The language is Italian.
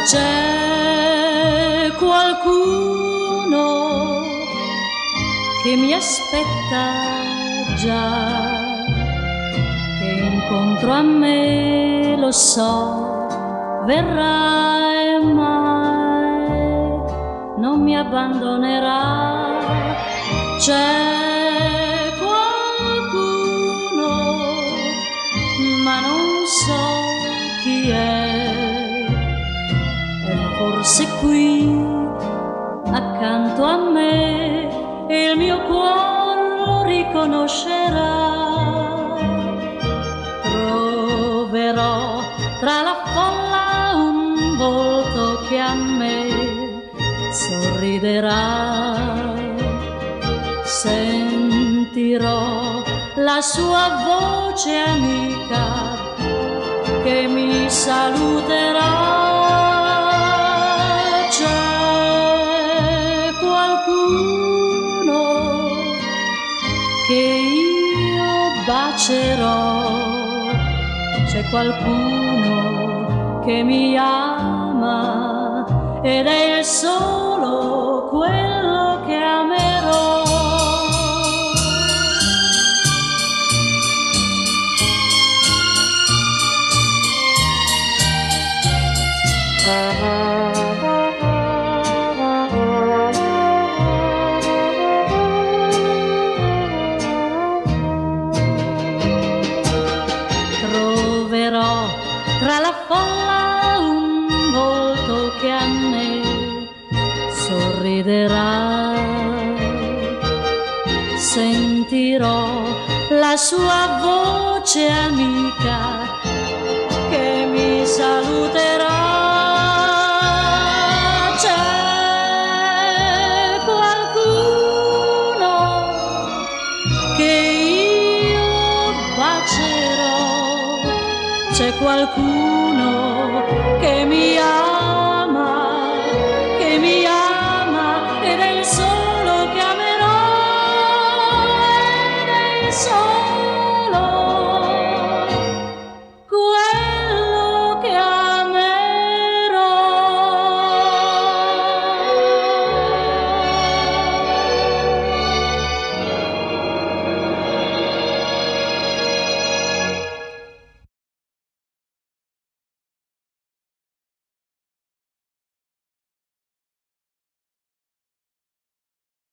C'è qualcuno che mi aspetta già, che incontro a me, lo so, verrà e mai non mi abbandonerà. C'è qualcuno, ma non so chi è forse qui accanto a me il mio cuore lo riconoscerà. Troverò tra la folla un volto che a me sorriderà. Sentirò la sua voce amica che mi saluterà. C'è qualcuno che io bacerò, c'è qualcuno che mi ama ed è il solo quello che amerò. Troverò tra la folla un volto che a me sorriderà. Sentirò la sua voce amica che mi saluterà. C'è qualcuno che io bacerò, c'è qualcuno che mi ama